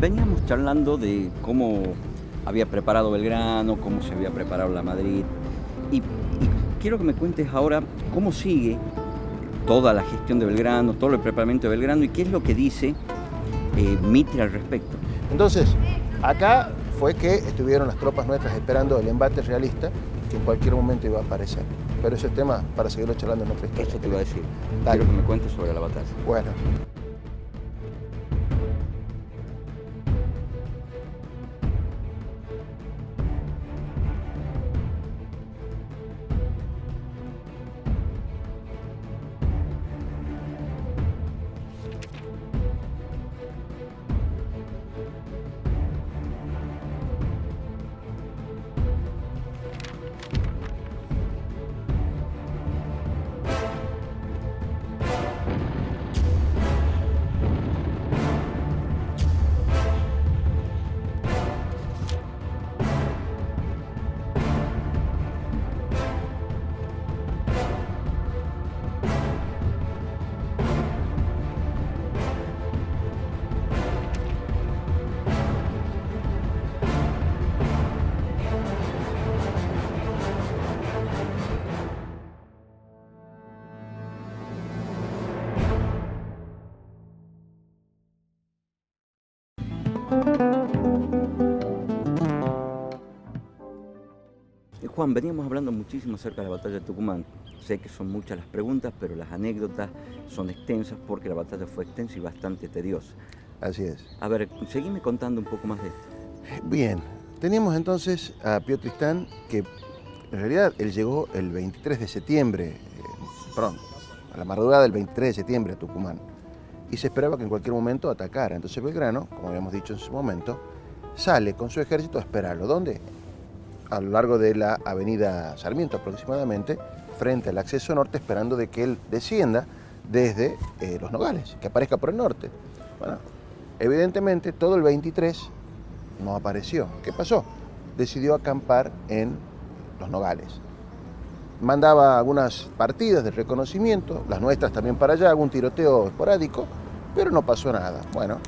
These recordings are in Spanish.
Veníamos charlando de cómo había preparado Belgrano, cómo se había preparado la Madrid, y quiero que me cuentes ahora cómo sigue toda la gestión de Belgrano, todo el preparamiento de Belgrano y qué es lo que dice Mitre al respecto. Entonces, acá fue que estuvieron las tropas nuestras esperando el embate realista, que en cualquier momento iba a aparecer. Pero ese es tema para seguirlo charlando en otra historia. Eso te iba a decir. Dale. Quiero que me cuentes sobre la batalla. Bueno. Juan, veníamos hablando muchísimo acerca de la batalla de Tucumán. Sé que son muchas las preguntas, pero las anécdotas son extensas porque la batalla fue extensa y bastante tediosa. Así es. A ver, seguime contando un poco más de esto. Bien, teníamos entonces a Pío Tristán, que en realidad él llegó el 23 de septiembre, a la madrugada del 23 de septiembre a Tucumán, y se esperaba que en cualquier momento atacara. Entonces Belgrano, como habíamos dicho en su momento, sale con su ejército a esperarlo. ¿Dónde? A lo largo de la avenida Sarmiento aproximadamente, frente al acceso norte, esperando de que él descienda desde Los Nogales, que aparezca por el norte. Bueno, evidentemente todo el 23 no apareció. ¿Qué pasó? Decidió acampar en Los Nogales. Mandaba algunas partidas de reconocimiento, las nuestras también para allá, algún tiroteo esporádico, pero no pasó nada. Bueno,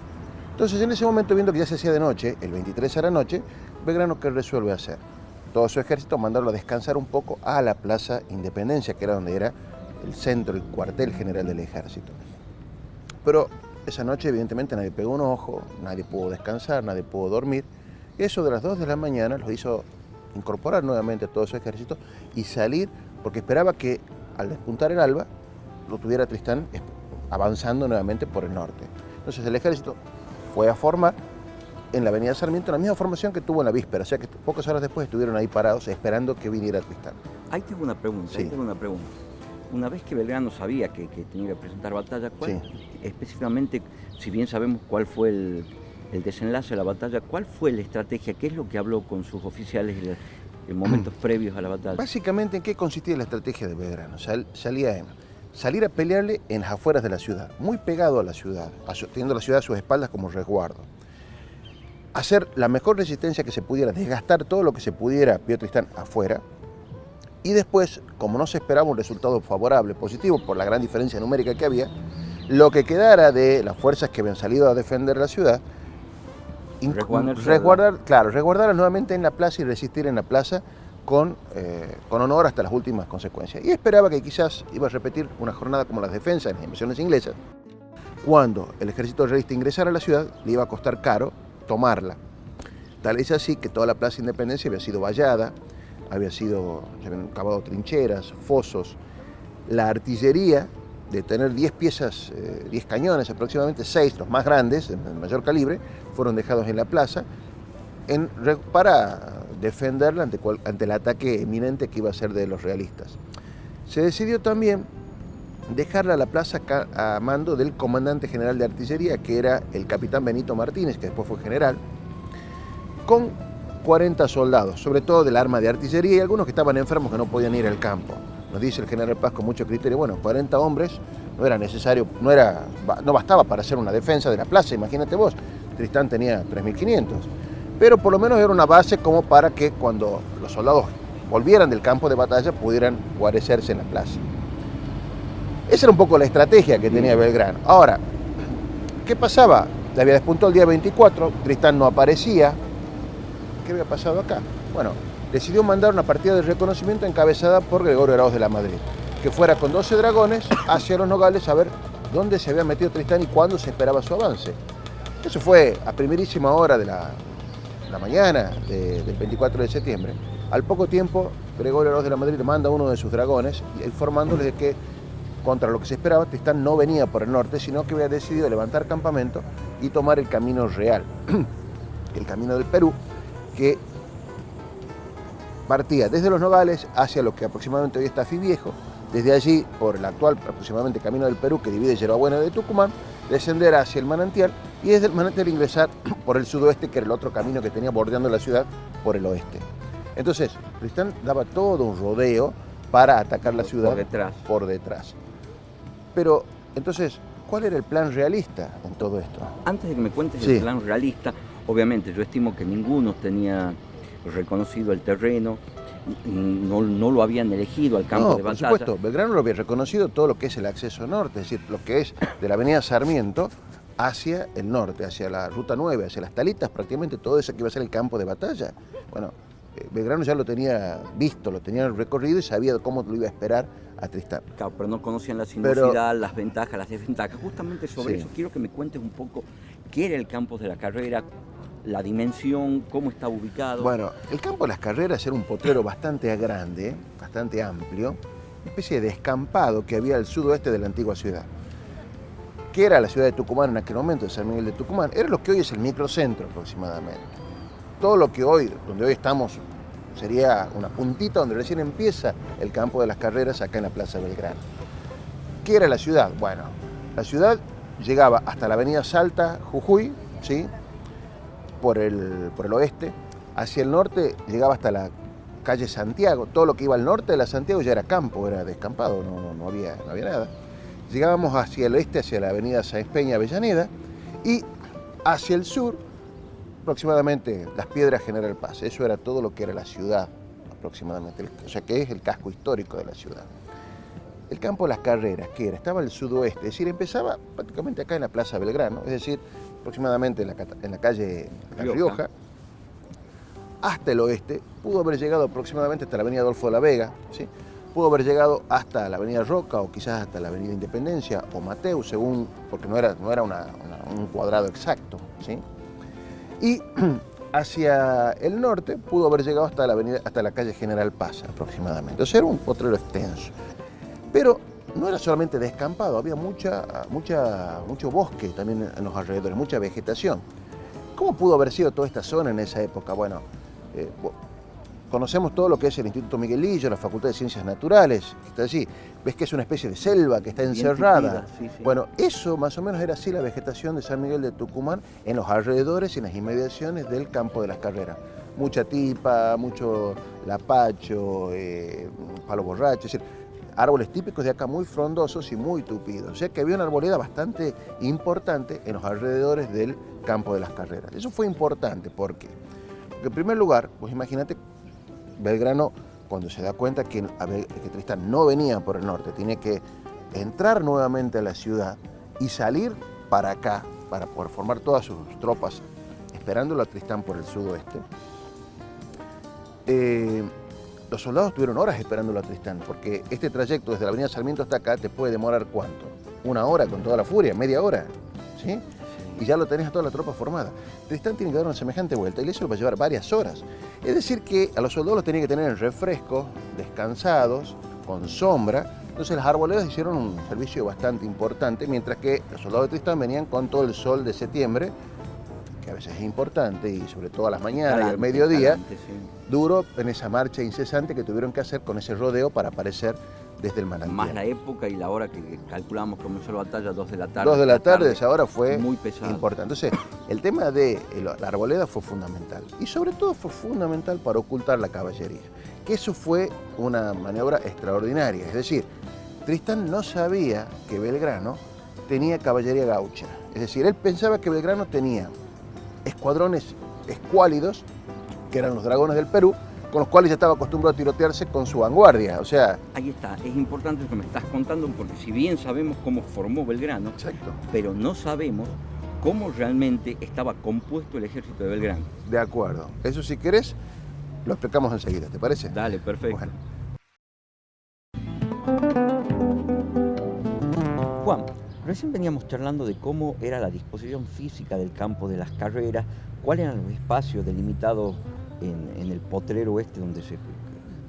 entonces en ese momento, viendo que ya se hacía de noche, el 23 a la noche, Belgrano, ¿qué resuelve hacer? Todo su ejército mandarlo a descansar un poco a la Plaza Independencia, que era donde era el centro, el cuartel general del ejército. Pero esa noche evidentemente nadie pegó un ojo, nadie pudo descansar, nadie pudo dormir. Eso de las 2 de la mañana los hizo incorporar nuevamente a todo su ejército y salir, porque esperaba que al despuntar el alba lo tuviera Tristán avanzando nuevamente por el norte. Entonces el ejército fue a formar en la avenida Sarmiento, la misma formación que tuvo en la víspera, o sea que pocas horas después estuvieron ahí parados esperando que viniera Tristán. Ahí tengo una pregunta, Sí. Una vez que Belgrano sabía que tenía que presentar batalla, ¿cuál, específicamente, si bien sabemos cuál fue el desenlace de la batalla, cuál fue la estrategia? ¿Qué es lo que habló con sus oficiales en momentos previos a la batalla? Básicamente, ¿en qué consistía la estrategia de Belgrano? Salía en salir a pelearle en las afueras de la ciudad, muy pegado a la ciudad, teniendo la ciudad a sus espaldas como resguardo. Hacer la mejor resistencia que se pudiera, desgastar todo lo que se pudiera Pío Tristán afuera, y después, como no se esperaba un resultado favorable, positivo, por la gran diferencia numérica que había, lo que quedara de las fuerzas que habían salido a defender la ciudad, resguardarlas nuevamente en la plaza y resistir en la plaza con honor hasta las últimas consecuencias. Y esperaba que quizás iba a repetir una jornada como las defensas en las invasiones inglesas. Cuando el ejército realista ingresara a la ciudad, le iba a costar caro tomarla. Tal es así que toda la Plaza Independencia había sido vallada, se habían cavado trincheras, fosos. La artillería, de tener 10 piezas, 10 cañones aproximadamente, 6, los más grandes, de mayor calibre, fueron dejados en la plaza para defenderla ante el ataque inminente que iba a ser de los realistas. Se decidió también dejarla a la plaza a mando del comandante general de artillería, que era el capitán Benito Martínez, que después fue general, con 40 soldados, sobre todo del arma de artillería y algunos que estaban enfermos que no podían ir al campo. Nos dice el general Paz con mucho criterio, bueno, 40 hombres no era necesario, no bastaba para hacer una defensa de la plaza, imagínate vos, Tristán tenía 3.500, pero por lo menos era una base como para que cuando los soldados volvieran del campo de batalla pudieran guarecerse en la plaza. Esa era un poco la estrategia que tenía Belgrano. Ahora, ¿qué pasaba? La había despuntado el día 24, Tristán no aparecía. ¿Qué había pasado acá? Bueno, decidió mandar una partida de reconocimiento encabezada por Gregorio Araoz de la Madrid, que fuera con 12 dragones hacia los Nogales a ver dónde se había metido Tristán y cuándo se esperaba su avance. Eso fue a primerísima hora de la mañana del 24 de septiembre. Al poco tiempo, Gregorio Araoz de la Madrid manda a uno de sus dragones informándoles de que, contra lo que se esperaba, Tristán no venía por el norte, sino que había decidido levantar campamento y tomar el camino real, el camino del Perú, que partía desde los Nogales hacia lo que aproximadamente hoy está Fiviejo, desde allí por el actual aproximadamente camino del Perú que divide Yerbabuena de Tucumán, descender hacia el manantial y desde el manantial ingresar por el sudoeste, que era el otro camino que tenía bordeando la ciudad por el oeste. Entonces, Tristán daba todo un rodeo para atacar la ciudad por detrás. Pero, entonces, ¿cuál era el plan realista en todo esto? Antes de que me cuentes el plan realista, obviamente yo estimo que ninguno tenía reconocido el terreno, no lo habían elegido al campo de batalla. Por supuesto, Belgrano lo había reconocido todo lo que es el acceso norte, es decir, lo que es de la avenida Sarmiento hacia el norte, hacia la Ruta 9, hacia las Talitas, prácticamente todo eso que iba a ser el campo de batalla. Bueno, Belgrano ya lo tenía visto, lo tenía recorrido y sabía cómo lo iba a esperar a Tristán. Claro, pero no conocían la sinuosidad, las ventajas, las desventajas. Justamente sobre eso quiero que me cuentes un poco qué era el campo de la carrera, la dimensión, cómo está ubicado. Bueno, el campo de las carreras era un potrero bastante grande, bastante amplio, una especie de descampado que había al sudoeste de la antigua ciudad. ¿Qué era la ciudad de Tucumán en aquel momento, de San Miguel de Tucumán? Era lo que hoy es el microcentro aproximadamente. Todo lo que hoy, donde hoy estamos, sería una puntita donde recién empieza el campo de las carreras acá en la Plaza Belgrano. ¿Qué era la ciudad? Bueno, la ciudad llegaba hasta la avenida Salta, Jujuy, ¿sí? por el oeste. Hacia el norte llegaba hasta la calle Santiago. Todo lo que iba al norte de la Santiago ya era campo, era descampado, no había nada. Llegábamos hacia el oeste, hacia la avenida Sáenz Peña, Avellaneda, y hacia el sur, aproximadamente Las Piedras, General Paz. Eso era todo lo que era la ciudad, aproximadamente, o sea que es el casco histórico de la ciudad. El campo de las carreras, ¿qué era? Estaba al sudoeste, es decir, empezaba prácticamente acá en la Plaza Belgrano, es decir, aproximadamente en la calle La Rioja, hasta el oeste. Pudo haber llegado aproximadamente hasta la avenida Adolfo de la Vega, ¿sí? Pudo haber llegado hasta la avenida Roca o quizás hasta la avenida Independencia o Mateu, según, porque no era un cuadrado exacto, ¿sí? Y hacia el norte pudo haber llegado hasta la calle General Paz aproximadamente. O sea, era un potrero extenso. Pero no era solamente descampado, había mucho bosque también en los alrededores, mucha vegetación. ¿Cómo pudo haber sido toda esta zona en esa época? Bueno, conocemos todo lo que es el Instituto Miguelillo, la Facultad de Ciencias Naturales, que está allí. Ves que es una especie de selva que está encerrada. Sí. Bueno, eso más o menos era así la vegetación de San Miguel de Tucumán en los alrededores y en las inmediaciones del campo de las carreras. Mucha tipa, mucho lapacho, palo borracho, es decir, árboles típicos de acá muy frondosos y muy tupidos. O sea que había una arboleda bastante importante en los alrededores del campo de las carreras. Eso fue importante porque en primer lugar, pues imagínate, Belgrano, cuando se da cuenta que Tristán no venía por el norte, tiene que entrar nuevamente a la ciudad y salir para acá, para poder formar todas sus tropas, esperándolo a Tristán por el sudoeste. Los soldados tuvieron horas esperándolo a Tristán, porque este trayecto desde la avenida Sarmiento hasta acá te puede demorar ¿cuánto? Una hora con toda la furia, media hora, ¿sí? Y ya lo tenés a toda la tropa formada. Tristán tiene que dar una semejante vuelta y eso lo va a llevar varias horas. Es decir que a los soldados los tenía que tener en refresco, descansados, con sombra. Entonces las arboledas hicieron un servicio bastante importante, mientras que los soldados de Tristán venían con todo el sol de septiembre, que a veces es importante, y sobre todo a las mañanas y al mediodía, duro en esa marcha incesante que tuvieron que hacer con ese rodeo para aparecer desde el manantial. Más la época y la hora que calculamos que comenzó la batalla, 2 de la tarde. 2 de la tarde, esa hora fue muy pesado. Importante. Entonces, el tema de la arboleda fue fundamental. Y sobre todo fue fundamental para ocultar la caballería. Que eso fue una maniobra extraordinaria. Es decir, Tristán no sabía que Belgrano tenía caballería gaucha. Es decir, él pensaba que Belgrano tenía escuadrones escuálidos, que eran los dragones del Perú, con los cuales ya estaba acostumbrado a tirotearse con su vanguardia, o sea... Ahí está, es importante lo que me estás contando, porque si bien sabemos cómo formó Belgrano, exacto, pero no sabemos cómo realmente estaba compuesto el ejército de Belgrano. De acuerdo. Eso, si querés, lo explicamos enseguida, ¿te parece? Dale, perfecto. Bueno. Juan, recién veníamos charlando de cómo era la disposición física del campo de las carreras, cuáles eran los espacios delimitados en el potrero donde se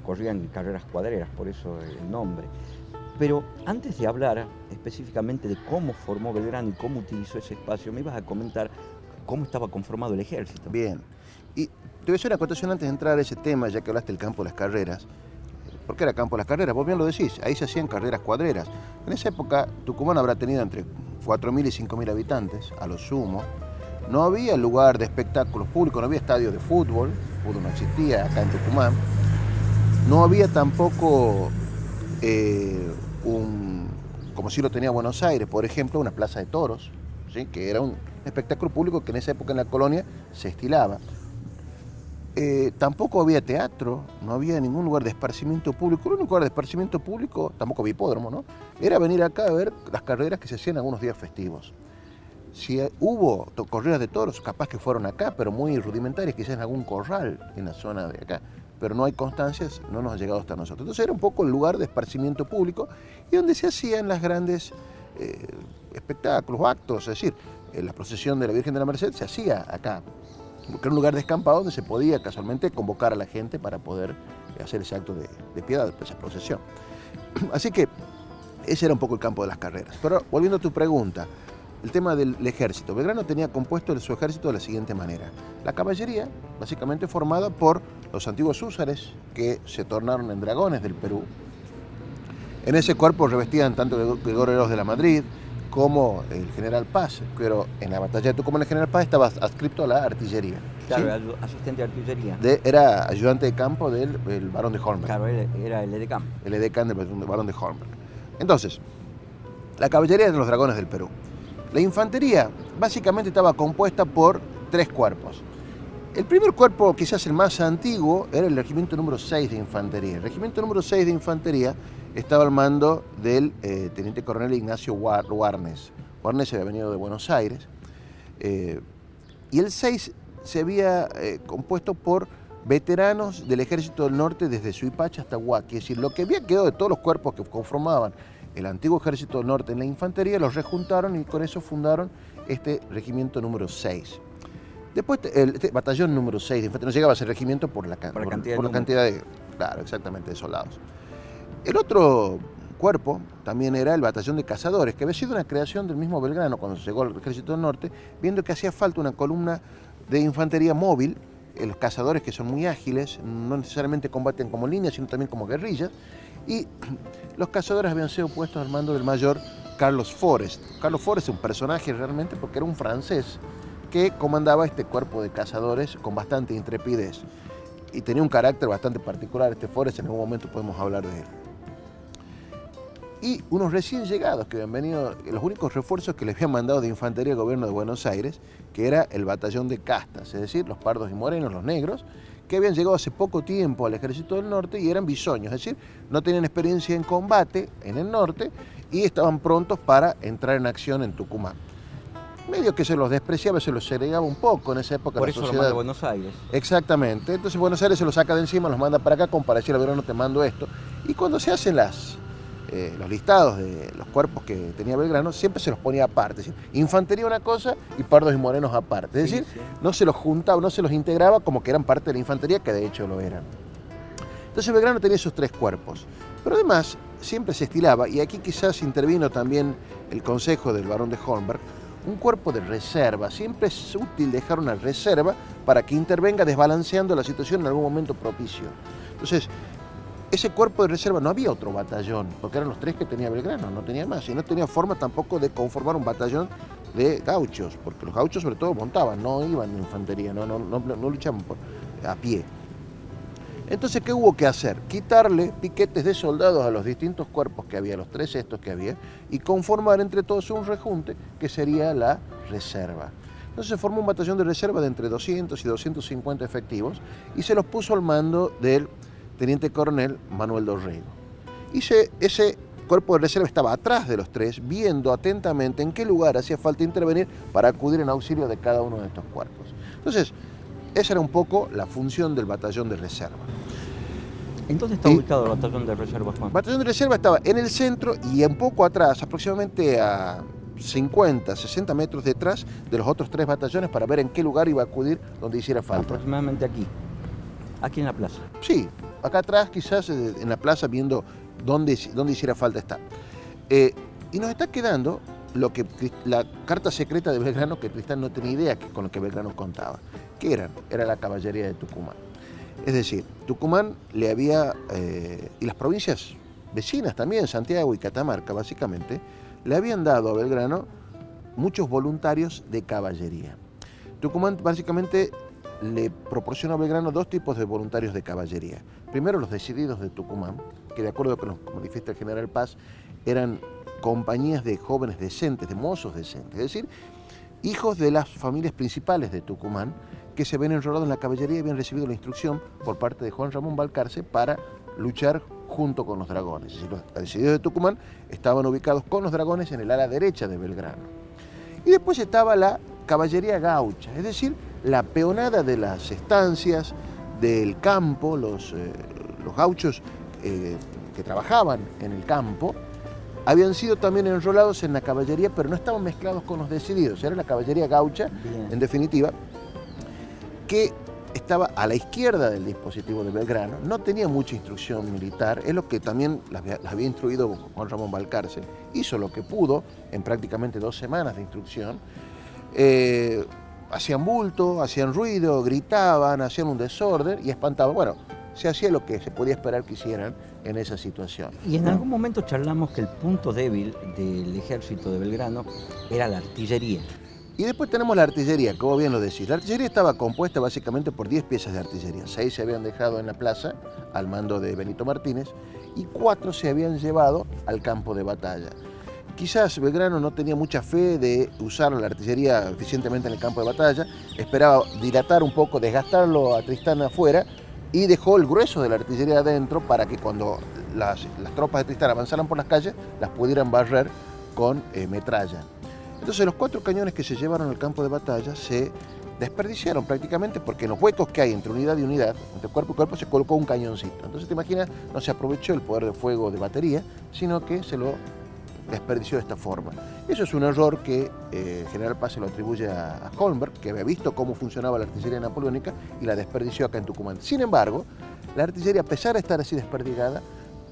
corrían carreras cuadreras, por eso el nombre. Pero antes de hablar específicamente de cómo formó Belgrano y cómo utilizó ese espacio, me ibas a comentar cómo estaba conformado el ejército. Bien. Y te voy a hacer una acotación antes de entrar a ese tema, ya que hablaste del campo de las carreras. ¿Por qué era campo de las carreras? Vos bien lo decís, ahí se hacían carreras cuadreras. En esa época, Tucumán habrá tenido entre 4.000 y 5.000 habitantes, a lo sumo. No había lugar de espectáculos públicos, no había estadio de fútbol, el fútbol no existía acá en Tucumán. No había tampoco como si lo tenía Buenos Aires, por ejemplo, una plaza de toros, ¿sí? Que era un espectáculo público que en esa época en la colonia se estilaba. Tampoco había teatro, no había ningún lugar de esparcimiento público. El único lugar de esparcimiento público, tampoco había hipódromo, ¿no? Era venir acá a ver las carreras que se hacían algunos días festivos. Si hubo corridas de toros, capaz que fueron acá, pero muy rudimentarias, quizás en algún corral en la zona de acá. Pero no hay constancias, no nos ha llegado hasta nosotros. Entonces era un poco el lugar de esparcimiento público y donde se hacían las grandes espectáculos o actos, es decir, la procesión de la Virgen de la Merced se hacía acá, porque era un lugar descampado donde se podía casualmente convocar a la gente para poder hacer ese acto de piedad, esa procesión. Así que ese era un poco el campo de las carreras. Pero volviendo a tu pregunta, el tema del ejército. Belgrano tenía compuesto su ejército de la siguiente manera. La caballería, básicamente formada por los antiguos húsares que se tornaron en dragones del Perú. En ese cuerpo revestían tanto Gregorio Heros de la Madrid como el general Paz, pero en la batalla de Tucumán el general Paz estaba adscripto a la artillería. Claro, ¿sí? Asistente de artillería. Era ayudante de campo del barón de Hornberg. Claro, era el edecán. El edecán del barón de Hornberg. Entonces, la caballería de los dragones del Perú. La infantería básicamente estaba compuesta por 3 cuerpos. El primer cuerpo, quizás el más antiguo, era el regimiento número 6 de infantería. El regimiento número 6 de infantería estaba al mando del teniente coronel Ignacio Warnes. Warnes había venido de Buenos Aires. Y el 6 se había compuesto por veteranos del Ejército del Norte desde Suipacha hasta Huaki. Es decir, lo que había quedado de todos los cuerpos que conformaban el antiguo Ejército del Norte en la infantería, los rejuntaron y con eso fundaron este regimiento número 6. Después, este batallón número 6 de infantería no llegaba a ser regimiento por la cantidad de, claro, exactamente, de soldados. El otro cuerpo también era el batallón de cazadores, que había sido una creación del mismo Belgrano cuando llegó al Ejército del Norte, viendo que hacía falta una columna de infantería móvil. Los cazadores, que son muy ágiles, no necesariamente combaten como líneas, sino también como guerrillas, y los cazadores habían sido puestos al mando del mayor Carlos Forest. Carlos Forest es un personaje realmente porque era un francés que comandaba este cuerpo de cazadores con bastante intrepidez y tenía un carácter bastante particular. Este Forest, en algún momento podemos hablar de él. Y unos recién llegados que habían venido, los únicos refuerzos que les habían mandado de infantería al gobierno de Buenos Aires, que era el batallón de castas, es decir, los pardos y morenos, los negros, que habían llegado hace poco tiempo al Ejército del Norte y eran bisoños, es decir, no tenían experiencia en combate en el norte y estaban prontos para entrar en acción en Tucumán. Medio que se los despreciaba, se los segregaba un poco en esa época. Por la eso sociedad. lo manda a Buenos Aires. Exactamente, entonces Buenos Aires se los saca de encima, los manda para acá, como para decirle, Belgrano, te mando esto. Y cuando se hacen los listados de los cuerpos que tenía Belgrano, siempre se los ponía aparte, es decir, infantería una cosa y pardos y morenos aparte, es decir, no se los juntaba, no se los integraba como que eran parte de la infantería, que de hecho lo eran. Entonces Belgrano tenía esos 3 cuerpos, pero además siempre se estilaba, y aquí quizás intervino también el consejo del barón de Hornberg, un cuerpo de reserva. Siempre es útil dejar una reserva para que intervenga desbalanceando la situación en algún momento propicio. Entonces, ese cuerpo de reserva, no había otro batallón, porque eran los 3 que tenía Belgrano, no tenía más, y no tenía forma tampoco de conformar un batallón de gauchos, porque los gauchos sobre todo montaban, no iban en infantería, no luchaban a pie. Entonces, ¿qué hubo que hacer? Quitarle piquetes de soldados a los distintos cuerpos que había, los 3 estos que había, y conformar entre todos un rejunte que sería la reserva. Entonces se formó un batallón de reserva de entre 200 y 250 efectivos y se los puso al mando del teniente coronel Manuel Dorrego. Y ese cuerpo de reserva estaba atrás de los tres, viendo atentamente en qué lugar hacía falta intervenir para acudir en auxilio de cada uno de estos cuerpos. Entonces, esa era un poco la función del batallón de reserva. ¿En dónde está ubicado el batallón de reserva, Juan? El batallón de reserva estaba en el centro y un poco atrás, aproximadamente a 50, 60 metros detrás de los otros tres batallones para ver en qué lugar iba a acudir donde hiciera falta. Aproximadamente aquí en la plaza. Sí, acá atrás quizás en la plaza viendo dónde hiciera falta estar. Y nos está quedando lo que la carta secreta de Belgrano, que Tristán no tenía idea con lo que Belgrano contaba. ¿Qué eran? Era la caballería de Tucumán. Es decir, Tucumán le había, y las provincias vecinas también, Santiago y Catamarca básicamente, le habían dado a Belgrano muchos voluntarios de caballería. Tucumán básicamente le proporcionó a Belgrano dos tipos de voluntarios de caballería. Primero, los decididos de Tucumán, que de acuerdo con lo que manifiesta el general Paz, eran compañías de jóvenes decentes, de mozos decentes, es decir, hijos de las familias principales de Tucumán, que se ven enrolados en la caballería y habían recibido la instrucción por parte de Juan Ramón Balcarce para luchar junto con los dragones. Es decir, los decididos de Tucumán estaban ubicados con los dragones en el ala derecha de Belgrano. Y después estaba la caballería gaucha, es decir, la peonada de las estancias, del campo, los gauchos que trabajaban en el campo, habían sido también enrolados en la caballería, pero no estaban mezclados con los decididos. Era la caballería gaucha, bien, en definitiva, que estaba a la izquierda del dispositivo de Belgrano, no tenía mucha instrucción militar, es lo que también las había instruido Juan Ramón Balcarce, hizo lo que pudo en prácticamente 2 semanas de instrucción, hacían bulto, hacían ruido, gritaban, hacían un desorden y espantaban. Bueno, se hacía lo que se podía esperar que hicieran en esa situación. Y en algún momento charlamos que el punto débil del ejército de Belgrano era la artillería. Y después tenemos la artillería, como bien lo decís. La artillería estaba compuesta básicamente por 10 piezas de artillería. 6 se habían dejado en la plaza, al mando de Benito Martínez, y 4 se habían llevado al campo de batalla. Quizás Belgrano no tenía mucha fe de usar la artillería eficientemente en el campo de batalla, esperaba dilatar un poco, desgastarlo a Tristán afuera, y dejó el grueso de la artillería adentro para que cuando las tropas de Tristán avanzaran por las calles, las pudieran barrer con metralla. Entonces los 4 cañones que se llevaron al campo de batalla se desperdiciaron prácticamente porque en los huecos que hay entre unidad y unidad, entre cuerpo y cuerpo, se colocó un cañoncito. Entonces te imaginas, no se aprovechó el poder de fuego de batería, sino que se lo desperdició de esta forma. Eso es un error que el general Paz se lo atribuye a Holmberg, que había visto cómo funcionaba la artillería napoleónica y la desperdició acá en Tucumán. Sin embargo, la artillería, a pesar de estar así desperdigada,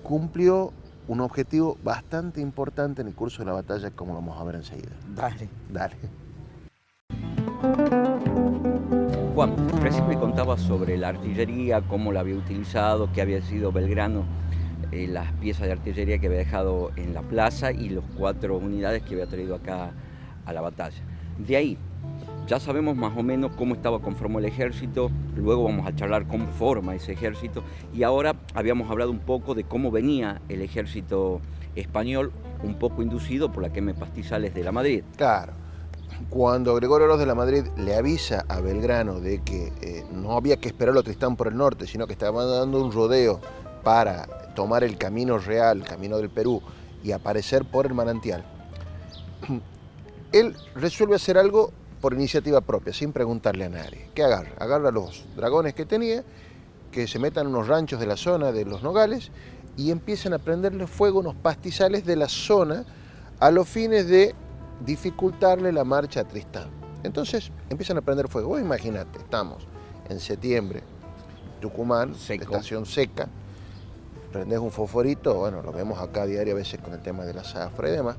cumplió un objetivo bastante importante en el curso de la batalla, como vamos a ver enseguida. Dale. Juan, recién me contabas sobre la artillería, cómo la había utilizado, qué había sido Belgrano, las piezas de artillería que había dejado en la plaza y los 4 unidades que había traído acá a la batalla. De ahí, ya sabemos más o menos cómo estaba conformado el ejército, luego vamos a charlar cómo forma ese ejército, y ahora habíamos hablado un poco de cómo venía el ejército español, un poco inducido por la quema de pastizales de la Madrid. Claro, cuando Gregorio Oroz de la Madrid le avisa a Belgrano de que no había que esperarlo a Tristán por el norte, sino que estaba dando un rodeo para tomar el camino real, el camino del Perú, y aparecer por el manantial, él resuelve hacer algo por iniciativa propia, sin preguntarle a nadie. ¿Qué agarra? Agarra los dragones que tenía, que se metan en unos ranchos de la zona de los Nogales y empiezan a prenderle fuego a unos pastizales de la zona a los fines de dificultarle la marcha a Tristán. Entonces empiezan a prender fuego. Vos imagínate, estamos en septiembre, Tucumán, estación seca, prendés un fosforito, bueno, lo vemos acá a diario a veces con el tema de la zafra y demás,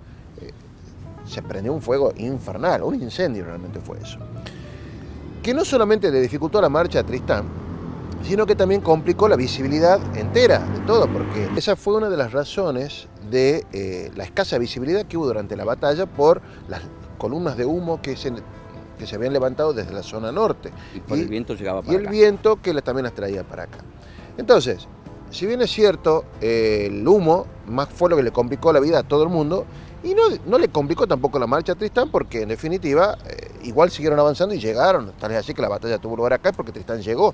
se prendió un fuego infernal, un incendio realmente fue eso. Que no solamente le dificultó la marcha a Tristán, sino que también complicó la visibilidad entera de todo, porque esa fue una de las razones de la escasa visibilidad que hubo durante la batalla por las columnas de humo que se habían levantado desde la zona norte. Y por el viento llegaba para acá. Y el viento que también las traía para acá. Entonces, si bien es cierto, el humo más fue lo que le complicó la vida a todo el mundo, y no le complicó tampoco la marcha a Tristán, porque en definitiva igual siguieron avanzando y llegaron. Tal es así que la batalla tuvo lugar acá porque Tristán llegó.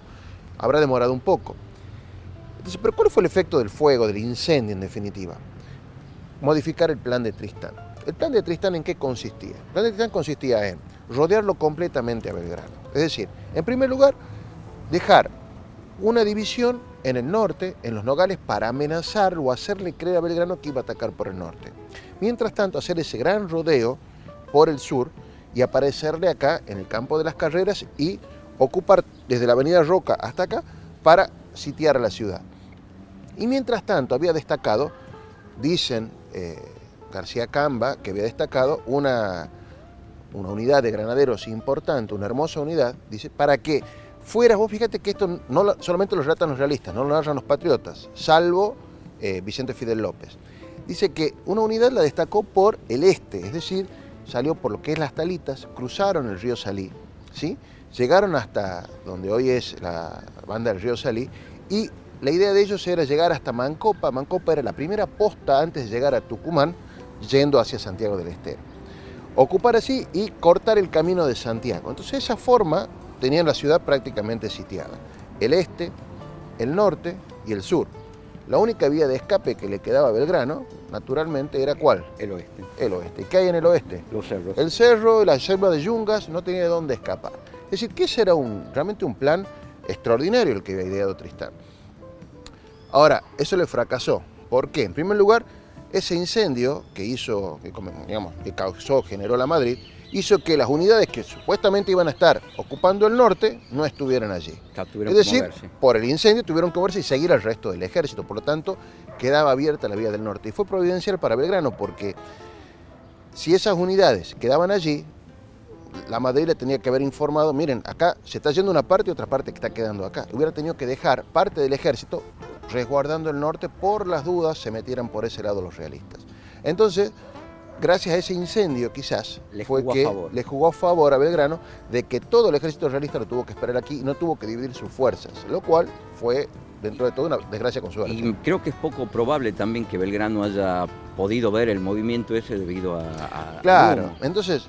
Habrá demorado un poco. Entonces, ¿pero cuál fue el efecto del fuego, del incendio en definitiva? modificar el plan de Tristán. ¿El plan de Tristán en qué consistía? El plan de Tristán consistía en rodearlo completamente a Belgrano. Es decir, en primer lugar, dejar una división en el norte, en los Nogales, para amenazar o hacerle creer a Belgrano que iba a atacar por el norte. Mientras tanto, hacer ese gran rodeo por el sur y aparecerle acá en el campo de las Carreras y ocupar desde la avenida Roca hasta acá para sitiar a la ciudad. Y mientras tanto había destacado, dicen García Camba, que había destacado una unidad de granaderos importante, una hermosa unidad, dice, para que fuera, vos fíjate que esto no solamente lo relatan los realistas, no lo narran los patriotas, salvo Vicente Fidel López. Dice que una unidad la destacó por el este, es decir, salió por lo que es Las Talitas, cruzaron el río Salí, ¿sí? Llegaron hasta donde hoy es la banda del río Salí, y la idea de ellos era llegar hasta Mancopa. Mancopa era la primera posta antes de llegar a Tucumán, yendo hacia Santiago del Estero. Ocupar así y cortar el camino de Santiago. Entonces, de esa forma tenían la ciudad prácticamente sitiada. El este, el norte y el sur. La única vía de escape que le quedaba a Belgrano, naturalmente, era ¿cuál? El oeste. El oeste. ¿Y qué hay en el oeste? Los cerros. El cerro, la selva de Yungas, no tenía de dónde escapar. Es decir, que ese era realmente un plan extraordinario el que había ideado Tristán. Ahora, eso le fracasó. ¿Por qué? En primer lugar, ese incendio que generó la Madrid, hizo que las unidades que supuestamente iban a estar ocupando el norte no estuvieran allí. Es decir, por el incendio tuvieron que moverse y seguir al resto del ejército. Por lo tanto, quedaba abierta la vía del norte. Y fue providencial para Belgrano porque si esas unidades quedaban allí, la Madrid le tenía que haber informado, miren, acá se está yendo una parte y otra parte que está quedando acá. Hubiera tenido que dejar parte del ejército resguardando el norte por las dudas se metieran por ese lado los realistas. Entonces, gracias a ese incendio quizás le jugó a favor a Belgrano de que todo el ejército realista lo tuvo que esperar aquí y no tuvo que dividir sus fuerzas, lo cual fue dentro de todo una desgracia con suerte. Y creo que es poco probable también que Belgrano haya podido ver el movimiento ese debido a claro, entonces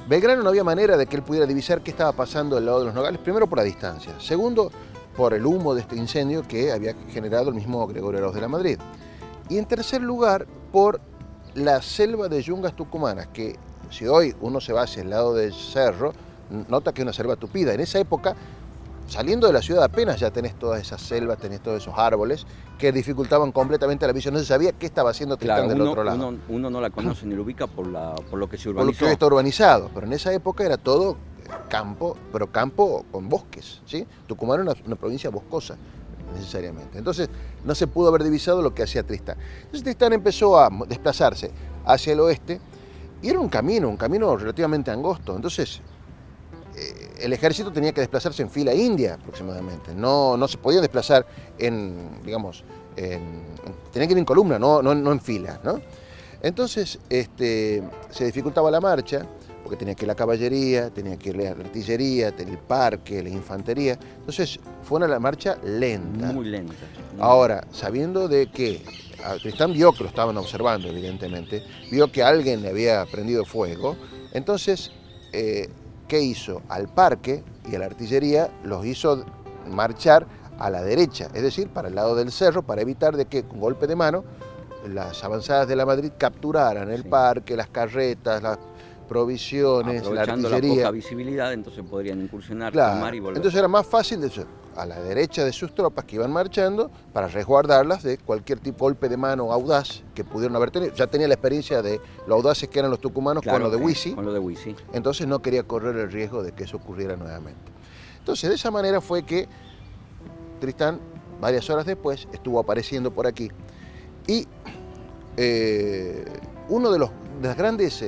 Belgrano no había manera de que él pudiera divisar qué estaba pasando del lado de los Nogales, primero por la distancia, segundo por el humo de este incendio que había generado el mismo Gregorio Arauz de la Madrid, y en tercer lugar por la selva de Yungas tucumanas, que si hoy uno se va hacia el lado del cerro, nota que es una selva tupida. En esa época, saliendo de la ciudad apenas ya tenés todas esas selvas, tenés todos esos árboles que dificultaban completamente la visión. No se sabía qué estaba haciendo Tristán del otro lado. Uno no la conoce ni lo ubica por lo que se urbanizó. Por lo que hoy está urbanizado, pero en esa época era todo campo, pero campo con bosques, ¿sí? Tucumán era una provincia boscosa, necesariamente. Entonces, no se pudo haber divisado lo que hacía Tristán. Entonces, Tristán empezó a desplazarse hacia el oeste y era un camino relativamente angosto. Entonces, el ejército tenía que desplazarse en fila india aproximadamente. No se podía desplazar tenía que ir en columna, no en fila, ¿no? Entonces, se dificultaba la marcha, porque tenía que ir la caballería, tenía que ir la artillería, el parque, la infantería. Entonces fue una marcha lenta. Muy lenta. Ahora, sabiendo de que Tristán vio que lo estaban observando, evidentemente, vio que alguien le había prendido fuego, entonces, ¿qué hizo? Al parque y a la artillería los hizo marchar a la derecha, es decir, para el lado del cerro, para evitar de que con golpe de mano las avanzadas de la Madrid capturaran el parque, las carretas, las provisiones, la artillería. Aprovechando la poca visibilidad, entonces podrían incursionar, claro, tomar y volver. Entonces era más fácil a la derecha de sus tropas que iban marchando para resguardarlas de cualquier tipo de golpe de mano audaz que pudieron haber tenido. Ya tenía la experiencia de lo audaces que eran los tucumanos, claro, con lo de Huici. Con lo de Huici. Entonces no quería correr el riesgo de que eso ocurriera nuevamente. Entonces de esa manera fue que Tristán, varias horas después, estuvo apareciendo por aquí. Y uno de las grandes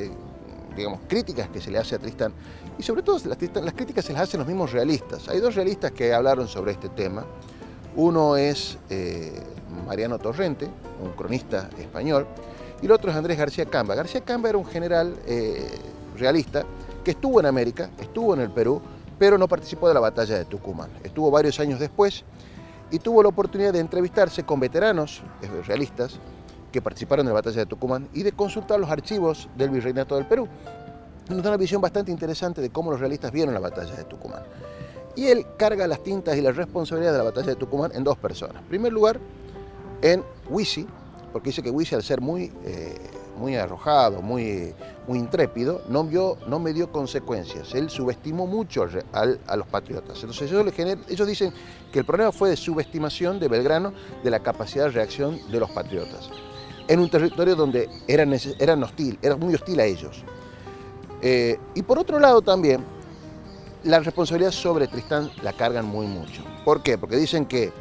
críticas que se le hace a Tristán, y sobre todo las críticas se las hacen los mismos realistas. Hay dos realistas que hablaron sobre este tema. Uno es Mariano Torrente, un cronista español, y el otro es Andrés García Camba. García Camba era un general realista que estuvo en América, estuvo en el Perú, pero no participó de la batalla de Tucumán. Estuvo varios años después y tuvo la oportunidad de entrevistarse con veteranos realistas que participaron en la batalla de Tucumán y de consultar los archivos del Virreinato del Perú. Nos da una visión bastante interesante de cómo los realistas vieron la batalla de Tucumán. Y él carga las tintas y la responsabilidad de la batalla de Tucumán en dos personas. En primer lugar, en Huici, porque dice que Huici, al ser muy arrojado, muy intrépido, no me dio consecuencias. Él subestimó mucho a los patriotas. Entonces ellos dicen que el problema fue de subestimación de Belgrano de la capacidad de reacción de los patriotas, en un territorio donde era muy hostil a ellos. Y por otro lado también, la responsabilidad sobre Tristán la cargan muy mucho. ¿Por qué? Porque dicen que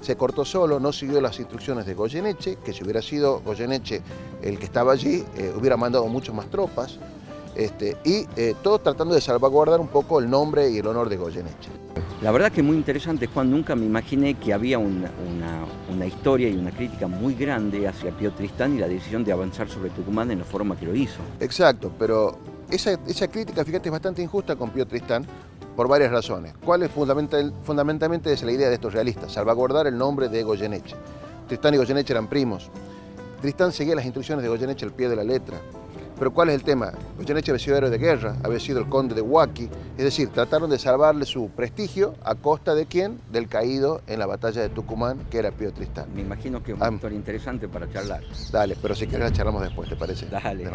se cortó solo, no siguió las instrucciones de Goyeneche, que si hubiera sido Goyeneche el que estaba allí, hubiera mandado muchas más tropas, todos tratando de salvaguardar un poco el nombre y el honor de Goyeneche. La verdad que muy interesante, Juan. Nunca me imaginé que había una historia y una crítica muy grande hacia Pío Tristán y la decisión de avanzar sobre Tucumán en la forma que lo hizo. Exacto, pero esa crítica, fíjate, es bastante injusta con Pío Tristán por varias razones. ¿Cuál es fundamentalmente es la idea de estos realistas? Salvaguardar el nombre de Goyeneche. Tristán y Goyeneche eran primos. Tristán seguía las instrucciones de Goyeneche al pie de la letra. Pero ¿cuál es el tema? Goyeneche había sido héroe de guerra, había sido el conde de Huaki, es decir, trataron de salvarle su prestigio a costa de ¿quién? Del caído en la batalla de Tucumán, que era Pío Tristán. Me imagino que es una historia interesante para charlar. Dale, pero si querés la charlamos después, ¿te parece? Dale.